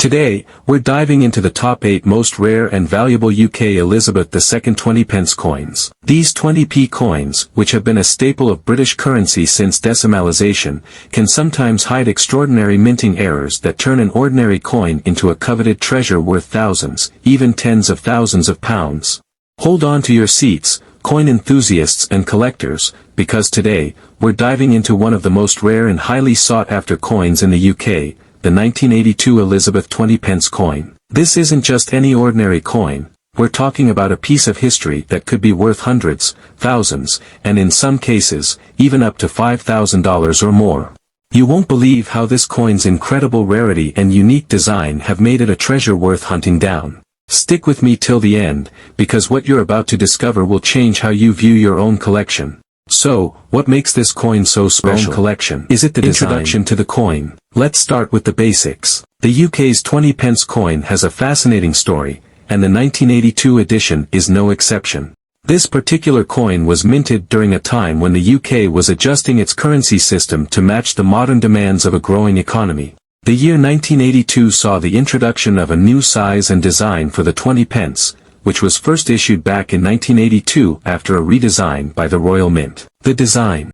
Today, we're diving into the top 8 most rare and valuable UK Elizabeth II 20p coins. These 20p coins, which have been a staple of British currency since decimalisation, can sometimes hide extraordinary minting errors that turn an ordinary coin into a coveted treasure worth thousands, even tens of thousands of pounds. Hold on to your seats, coin enthusiasts and collectors, because today, we're diving into one of the most rare and highly sought-after coins in the UK, the 1982 Elizabeth 20p coin. This isn't just any ordinary coin, we're talking about a piece of history that could be worth hundreds, thousands, and in some cases, even up to $5,000 or more. You won't believe how this coin's incredible rarity and unique design have made it a treasure worth hunting down. Stick with me till the end, because what you're about to discover will change how you view your own collection. So, what makes this coin so special? Collection. Is it the introduction to the coin? Let's start with the basics. The UK's 20p coin has a fascinating story, and the 1982 edition is no exception. This particular coin was minted during a time when the UK was adjusting its currency system to match the modern demands of a growing economy. The year 1982 saw the introduction of a new size and design for the 20p, which was first issued back in 1982 after a redesign by the Royal Mint. The design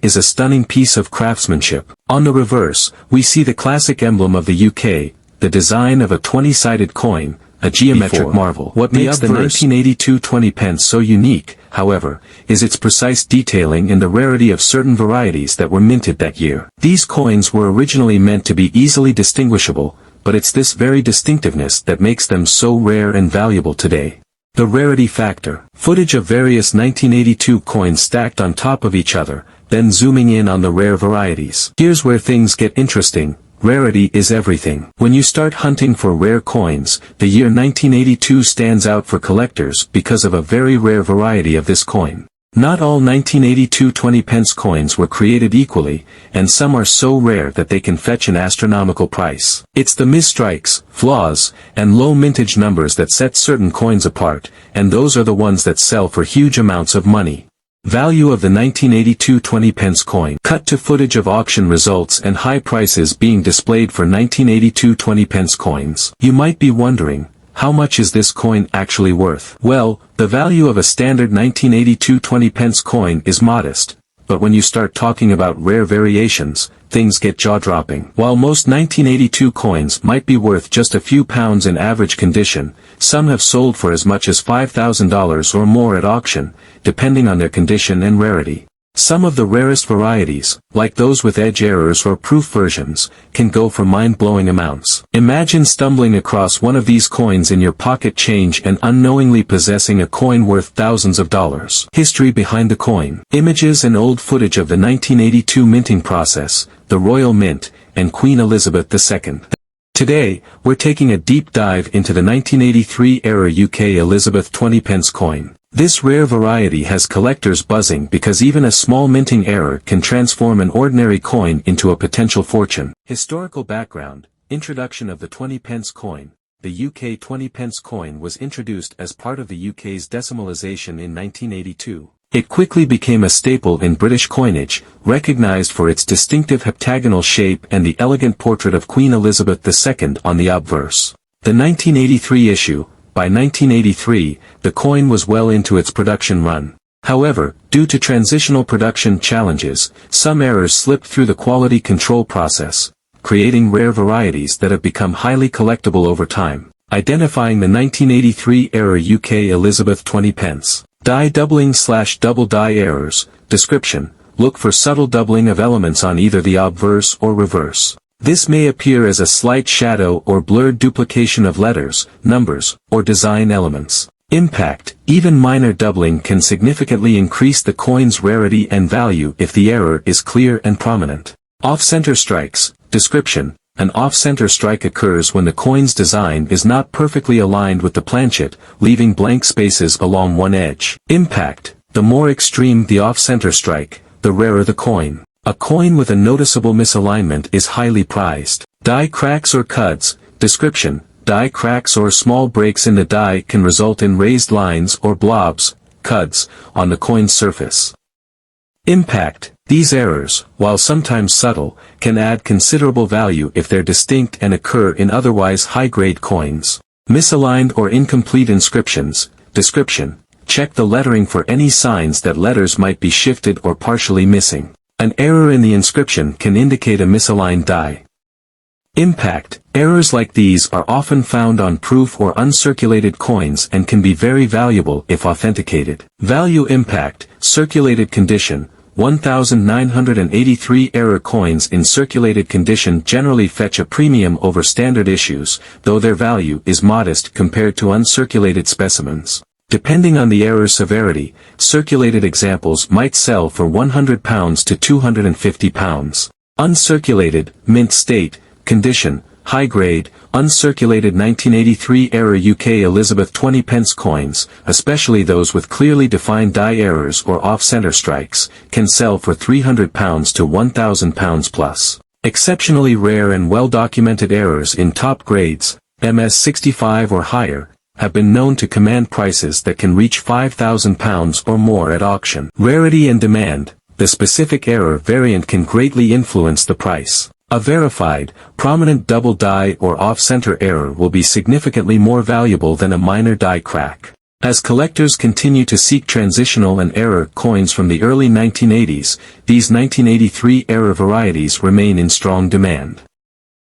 is a stunning piece of craftsmanship. On the reverse, we see the classic emblem of the UK, the design of a 20-sided coin, a geometric marvel. What makes the 1982 20p so unique, however, is its precise detailing and the rarity of certain varieties that were minted that year. These coins were originally meant to be easily distinguishable, but it's this very distinctiveness that makes them so rare and valuable today. The rarity factor. Footage of various 1982 coins stacked on top of each other, then zooming in on the rare varieties. Here's where things get interesting. Rarity is everything. When you start hunting for rare coins, the year 1982 stands out for collectors because of a very rare variety of this coin. Not all 1982 20p coins were created equally, and some are so rare that they can fetch an astronomical price. It's the misstrikes, flaws, and low mintage numbers that set certain coins apart, and those are the ones that sell for huge amounts of money. Value of the 1982 20p coin. Cut to footage of auction results and high prices being displayed for 1982 20p coins. You might be wondering, how much is this coin actually worth? Well, the value of a standard 1982 20p coin is modest, but when you start talking about rare variations, things get jaw-dropping. While most 1982 coins might be worth just a few pounds in average condition, some have sold for as much as $5,000 or more at auction, depending on their condition and rarity. Some of the rarest varieties, like those with edge errors or proof versions, can go for mind-blowing amounts. Imagine stumbling across one of these coins in your pocket change and unknowingly possessing a coin worth thousands of dollars. History behind the coin. Images and old footage of the 1982 minting process, the Royal Mint, and Queen Elizabeth II. Today, we're taking a deep dive into the 1983-era UK Elizabeth 20p coin. This rare variety has collectors buzzing because even a small minting error can transform an ordinary coin into a potential fortune. Historical background. Introduction of the 20p coin. The UK 20p coin was introduced as part of the UK's decimalisation in 1982. It quickly became a staple in British coinage, recognized for its distinctive heptagonal shape and the elegant portrait of Queen Elizabeth II on the obverse. The 1983 issue. By 1983, the coin was well into its production run. However, due to transitional production challenges, some errors slipped through the quality control process, creating rare varieties that have become highly collectible over time. Identifying the 1983-era UK Elizabeth 20p. Die doubling/double die errors. Description. Look for subtle doubling of elements on either the obverse or reverse. This may appear as a slight shadow or blurred duplication of letters, numbers, or design elements. Impact. Even minor doubling can significantly increase the coin's rarity and value if the error is clear and prominent. Off-center strikes. Description. An off-center strike occurs when the coin's design is not perfectly aligned with the planchet, leaving blank spaces along one edge. Impact. The more extreme the off-center strike, the rarer the coin. A coin with a noticeable misalignment is highly prized. Die cracks or cuds. Description. Die cracks or small breaks in the die can result in raised lines or blobs, cuds, on the coin's surface. Impact. These errors, while sometimes subtle, can add considerable value if they're distinct and occur in otherwise high-grade coins. Misaligned or incomplete inscriptions. Description: check the lettering for any signs that letters might be shifted or partially missing. An error in the inscription can indicate a misaligned die. Impact: errors like these are often found on proof or uncirculated coins and can be very valuable if authenticated. Value impact: circulated condition. 1983 error coins in circulated condition generally fetch a premium over standard issues, though their value is modest compared to uncirculated specimens. Depending on the error severity, circulated examples might sell for £100 to £250. Uncirculated, mint state, condition, high grade, uncirculated 1983 error UK Elizabeth 20 pence coins, especially those with clearly defined die errors or off-center strikes, can sell for £300 to £1,000 plus. Exceptionally rare and well-documented errors in top grades, MS65 or higher, have been known to command prices that can reach £5,000 or more at auction. Rarity and demand: the specific error variant can greatly influence the price. A verified, prominent double die or off-center error will be significantly more valuable than a minor die crack. As collectors continue to seek transitional and error coins from the early 1980s, these 1983 error varieties remain in strong demand.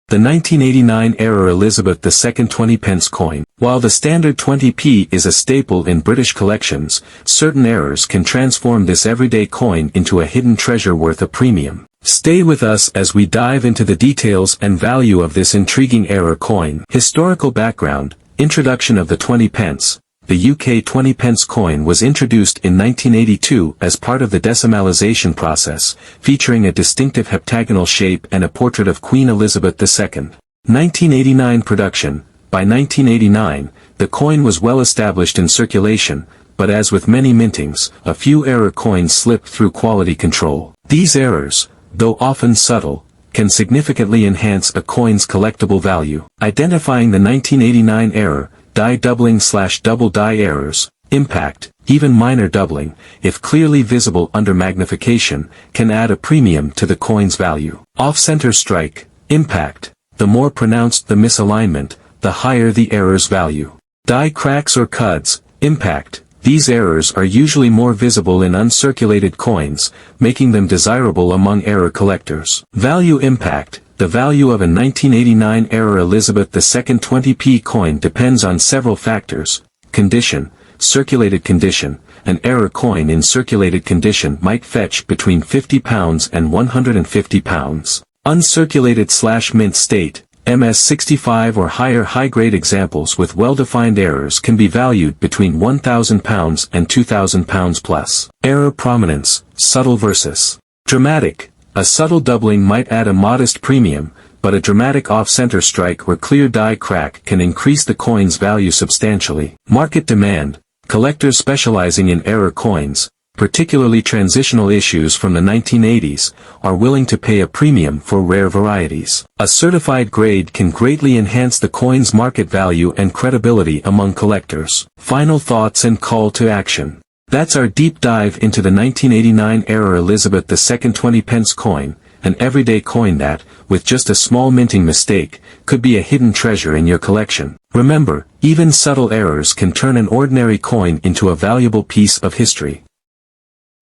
The 1989 error Elizabeth II 20 pence coin. While the standard 20p is a staple in British collections, certain errors can transform this everyday coin into a hidden treasure worth a premium. Stay with us as we dive into the details and value of this intriguing error coin. Historical background: introduction of the 20 pence. The UK 20 pence coin was introduced in 1982 as part of the decimalisation process, featuring a distinctive heptagonal shape and a portrait of Queen Elizabeth II. 1989 production. By 1989, the coin was well established in circulation, but as with many mintings, a few error coins slipped through quality control. These errors, though often subtle, can significantly enhance a coin's collectible value. Identifying the 1989 error, die doubling/double die errors. Impact: even minor doubling, if clearly visible under magnification, can add a premium to the coin's value. Off-center strike. Impact: the more pronounced the misalignment, the higher the error's value. Die cracks or cuds. Impact: these errors are usually more visible in uncirculated coins, making them desirable among error collectors. Value impact: the value of a 1989 error Elizabeth II 20p coin depends on several factors. Condition, circulated condition. An error coin in circulated condition might fetch between £50 and £150. Uncirculated/mint state. MS65 or higher high-grade examples with well-defined errors can be valued between £1,000 and £2,000 plus. Error prominence, subtle versus dramatic. A subtle doubling might add a modest premium, but a dramatic off-center strike or clear die crack can increase the coin's value substantially. Market demand. Collectors specializing in error coins, particularly transitional issues from the 1980s, are willing to pay a premium for rare varieties. A certified grade can greatly enhance the coin's market value and credibility among collectors. Final thoughts and call to action. That's our deep dive into the 1989 error Elizabeth II 20 pence coin, an everyday coin that, with just a small minting mistake, could be a hidden treasure in your collection. Remember, even subtle errors can turn an ordinary coin into a valuable piece of history.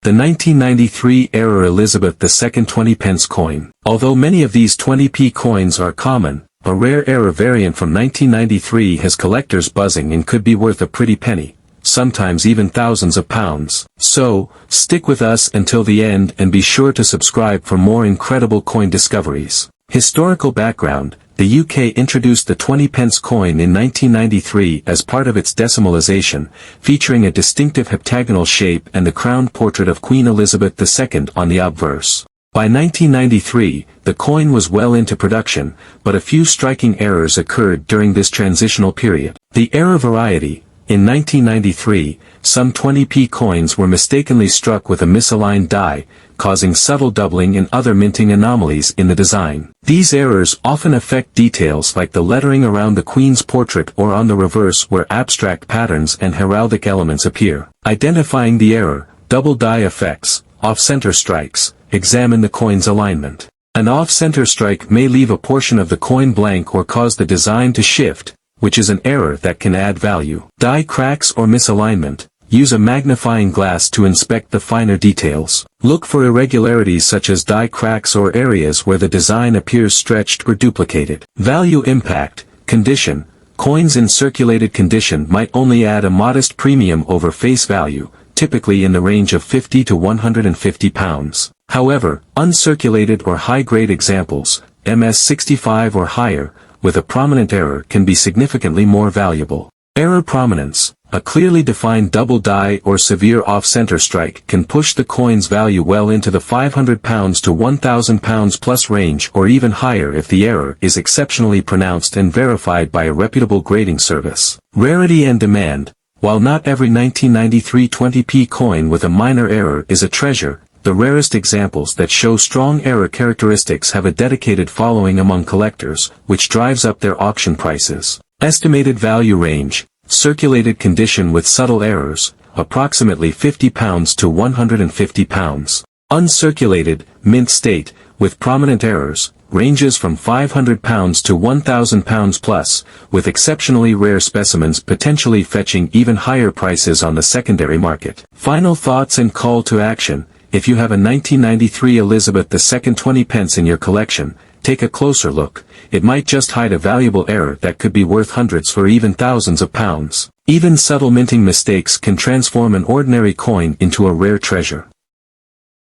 The 1993 error Elizabeth II 20 pence coin. Although many of these 20p coins are common, a rare error variant from 1993 has collectors buzzing and could be worth a pretty penny, sometimes even thousands of pounds. So, stick with us until the end and be sure to subscribe for more incredible coin discoveries. Historical background. The UK introduced the 20 pence coin in 1993 as part of its decimalisation, featuring a distinctive heptagonal shape and the crowned portrait of Queen Elizabeth II on the obverse. By 1993, the coin was well into production, but a few striking errors occurred during this transitional period. The error variety. In 1993, some 20p coins were mistakenly struck with a misaligned die, causing subtle doubling and other minting anomalies in the design. These errors often affect details like the lettering around the Queen's portrait or on the reverse where abstract patterns and heraldic elements appear. Identifying the error, double die effects. off-center strikes. Examine the coin's alignment. An off-center strike may leave a portion of the coin blank or cause the design to shift, which is an error that can add value. Die cracks or misalignment. Use a magnifying glass to inspect the finer details. Look for irregularities such as die cracks or areas where the design appears stretched or duplicated. Value impact. Condition. Coins in circulated condition might only add a modest premium over face value, typically in the range of 50 to 150 pounds. However, uncirculated or high-grade examples, MS65 or higher, with a prominent error can be significantly more valuable. Error prominence. A clearly defined double die or severe off-center strike can push the coin's value well into the 500 pounds to 1,000 pounds plus range or even higher if the error is exceptionally pronounced and verified by a reputable grading service. Rarity and demand. While not every 1993 20p coin with a minor error is a treasure, the rarest examples that show strong error characteristics have a dedicated following among collectors, which drives up their auction prices. Estimated value range. Circulated condition with subtle errors, approximately 50 pounds to 150 pounds. Uncirculated, mint state, with prominent errors, ranges from 500 pounds to 1,000 pounds plus, with exceptionally rare specimens potentially fetching even higher prices on the secondary market. Final thoughts and call to action. If you have a 1993 Elizabeth II 20 pence in your collection, take a closer look. It might just hide a valuable error that could be worth hundreds or even thousands of pounds. Even subtle minting mistakes can transform an ordinary coin into a rare treasure.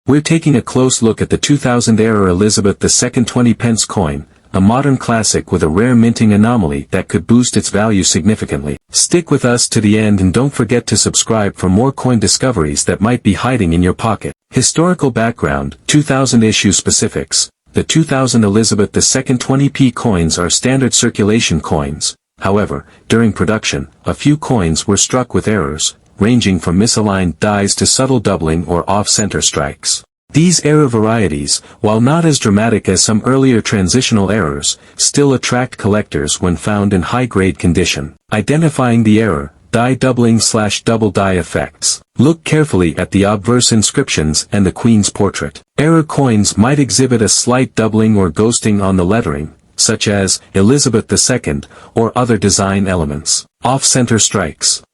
We're taking a close look at the 2000-era Elizabeth II 20 pence coin, a modern classic with a rare minting anomaly that could boost its value significantly. Stick with us to the end and don't forget to subscribe for more coin discoveries that might be hiding in your pocket. Historical background, 2000 issue specifics. The 2000 Elizabeth II 20p coins are standard circulation coins. However, during production, a few coins were struck with errors, ranging from misaligned dies to subtle doubling or off-center strikes. These error varieties, while not as dramatic as some earlier transitional errors, still attract collectors when found in high-grade condition. Identifying the error, die doubling/double die effects. Look carefully at the obverse inscriptions and the Queen's portrait. Error coins might exhibit a slight doubling or ghosting on the lettering, such as Elizabeth II, or other design elements. Off-center strikes.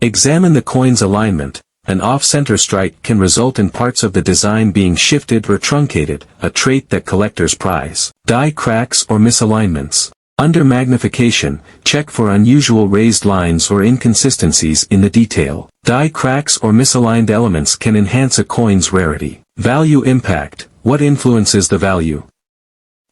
Examine the coin's alignment. An off-center strike can result in parts of the design being shifted or truncated, a trait that collectors prize. Die cracks or misalignments. Under magnification, check for unusual raised lines or inconsistencies in the detail. Die cracks or misaligned elements can enhance a coin's rarity. Value impact. What influences the value?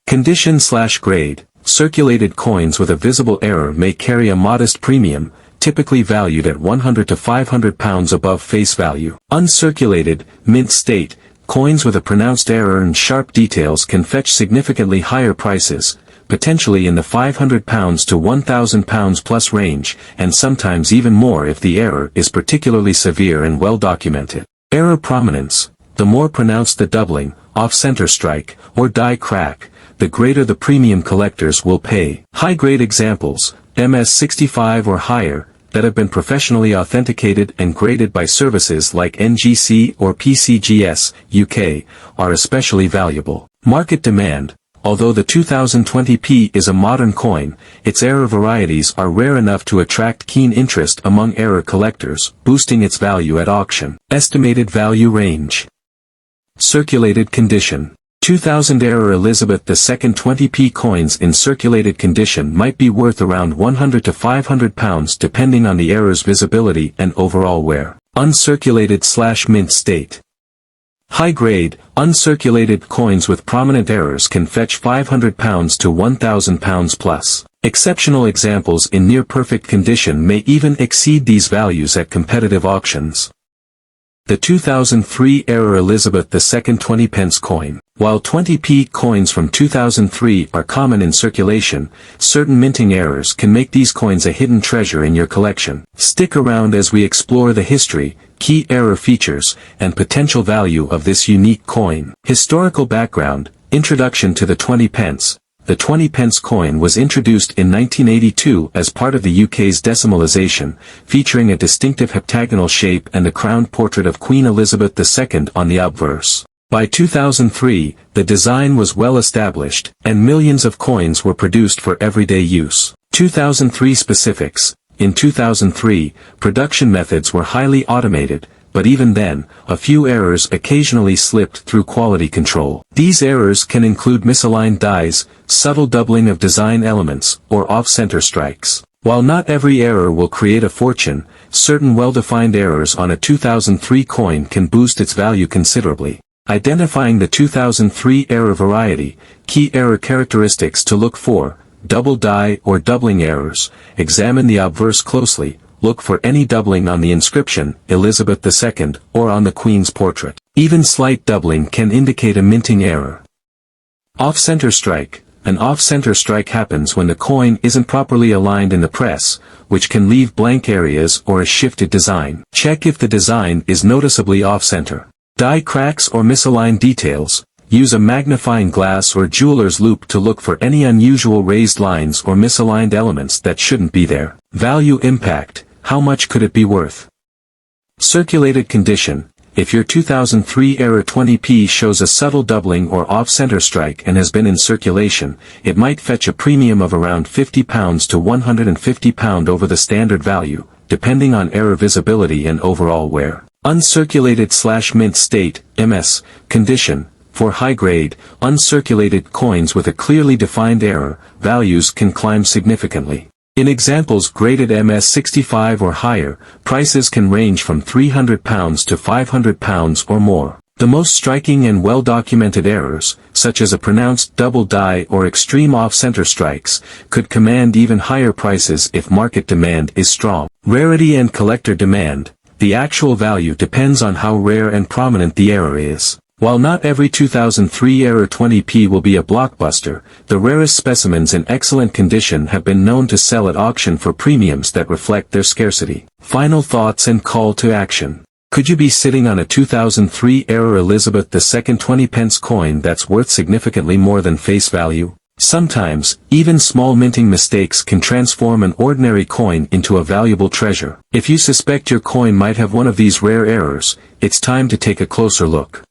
Condition/grade. Circulated coins with a visible error may carry a modest premium, typically valued at 100 to 500 pounds above face value. Uncirculated, mint state, coins with a pronounced error and sharp details can fetch significantly higher prices, potentially in the 500 pounds to 1,000 pounds plus range, and sometimes even more if the error is particularly severe and well documented. Error prominence. The more pronounced the doubling, off-center strike, or die crack, the greater the premium collectors will pay. High-grade examples, MS65 or higher, that have been professionally authenticated and graded by services like NGC or PCGS, UK, are especially valuable. Market demand. Although the 2020p is a modern coin, its error varieties are rare enough to attract keen interest among error collectors, boosting its value at auction. Estimated value range. Circulated condition. 2000-era Elizabeth II 20p coins in circulated condition might be worth around 100 to 500 pounds depending on the error's visibility and overall wear. Uncirculated/mint state. High-grade, uncirculated coins with prominent errors can fetch 500 pounds to 1,000 pounds plus. Exceptional examples in near-perfect condition may even exceed these values at competitive auctions. The 2003-era Elizabeth II 20 pence coin. While 20p coins from 2003 are common in circulation, certain minting errors can make these coins a hidden treasure in your collection. Stick around as we explore the history, key error features, and potential value of this unique coin. Historical background. Introduction to the 20 pence. the 20 pence coin was introduced in 1982 as part of the UK's decimalisation, featuring a distinctive heptagonal shape and a crowned portrait of Queen Elizabeth II on the obverse. By 2003, the design was well established, and millions of coins were produced for everyday use. 2003 specifics. In 2003, production methods were highly automated, but even then, a few errors occasionally slipped through quality control. These errors can include misaligned dies, subtle doubling of design elements, or off-center strikes. While not every error will create a fortune, certain well-defined errors on a 2003 coin can boost its value considerably. Identifying the 2003 error variety, key error characteristics to look for: double die or doubling errors. Examine the obverse closely, look for any doubling on the inscription, Elizabeth II, or on the Queen's portrait. Even slight doubling can indicate a minting error. Off-center strike. An off-center strike happens when the coin isn't properly aligned in the press, which can leave blank areas or a shifted design. Check if the design is noticeably off-center. Die cracks or misaligned details. Use a magnifying glass or jeweler's loupe to look for any unusual raised lines or misaligned elements that shouldn't be there. Value impact. How much could it be worth? Circulated condition. If your 2003 era 20p shows a subtle doubling or off-center strike and has been in circulation, it might fetch a premium of around £50 to £150 over the standard value, depending on error visibility and overall wear. Uncirculated/mint state, MS, condition. For high-grade, uncirculated coins with a clearly defined error, values can climb significantly. In examples graded MS65 or higher, prices can range from £300 to £500 or more. The most striking and well-documented errors, such as a pronounced double die or extreme off-center strikes, could command even higher prices if market demand is strong. Rarity and collector demand. The actual value depends on how rare and prominent the error is. While not every 2003 error 20p will be a blockbuster, the rarest specimens in excellent condition have been known to sell at auction for premiums that reflect their scarcity. Final thoughts and call to action. Could you be sitting on a 2003 error Elizabeth II 20 pence coin that's worth significantly more than face value? Sometimes, even small minting mistakes can transform an ordinary coin into a valuable treasure. If you suspect your coin might have one of these rare errors, it's time to take a closer look.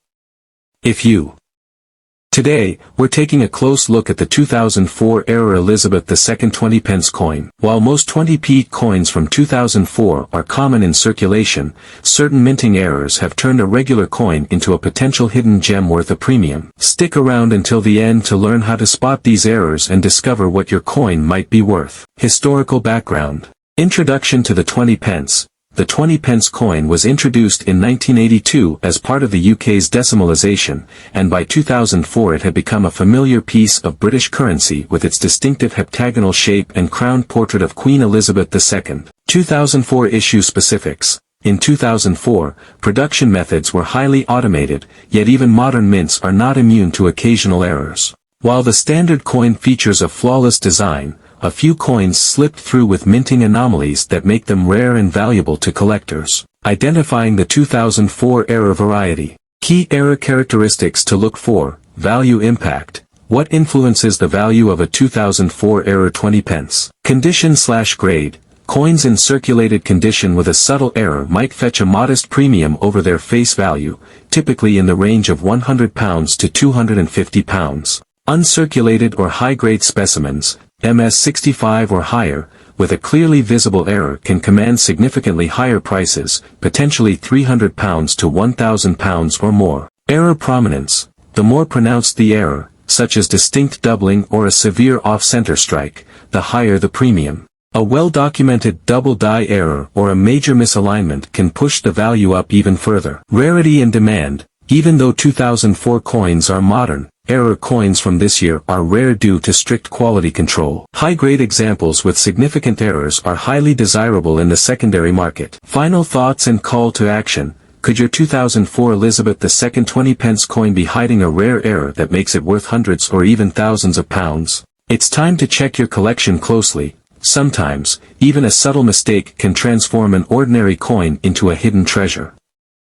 Today, we're taking a close look at the 2004 era Elizabeth II 20 pence coin. While most 20p coins from 2004 are common in circulation, certain minting errors have turned a regular coin into a potential hidden gem worth a premium. Stick around until the end to learn how to spot these errors and discover what your coin might be worth. Historical background. Introduction to the 20 pence. The 20 pence coin was introduced in 1982 as part of the UK's decimalisation, and by 2004 it had become a familiar piece of British currency with its distinctive heptagonal shape and crowned portrait of Queen Elizabeth II. 2004 issue specifics. In 2004, production methods were highly automated, yet even modern mints are not immune to occasional errors. While the standard coin features a flawless design, a few coins slipped through with minting anomalies that make them rare and valuable to collectors. Identifying the 2004 error variety. Key error characteristics to look for. Value impact. What influences the value of a 2004 error 20 pence? Condition/grade. Coins in circulated condition with a subtle error might fetch a modest premium over their face value, typically in the range of £100 to £250. Uncirculated or high-grade specimens, MS65 or higher, with a clearly visible error can command significantly higher prices, potentially £300 to £1,000 or more. Error prominence. The more pronounced the error, such as distinct doubling or a severe off-center strike, the higher the premium. A well-documented double die error or a major misalignment can push the value up even further. Rarity and demand. Even though 2004 coins are modern, error coins from this year are rare due to strict quality control. High-grade examples with significant errors are highly desirable in the secondary market. Final thoughts and call to action. Could your 2004 Elizabeth II 20 pence coin be hiding a rare error that makes it worth hundreds or even thousands of pounds? It's time to check your collection closely. Sometimes, even a subtle mistake can transform an ordinary coin into a hidden treasure.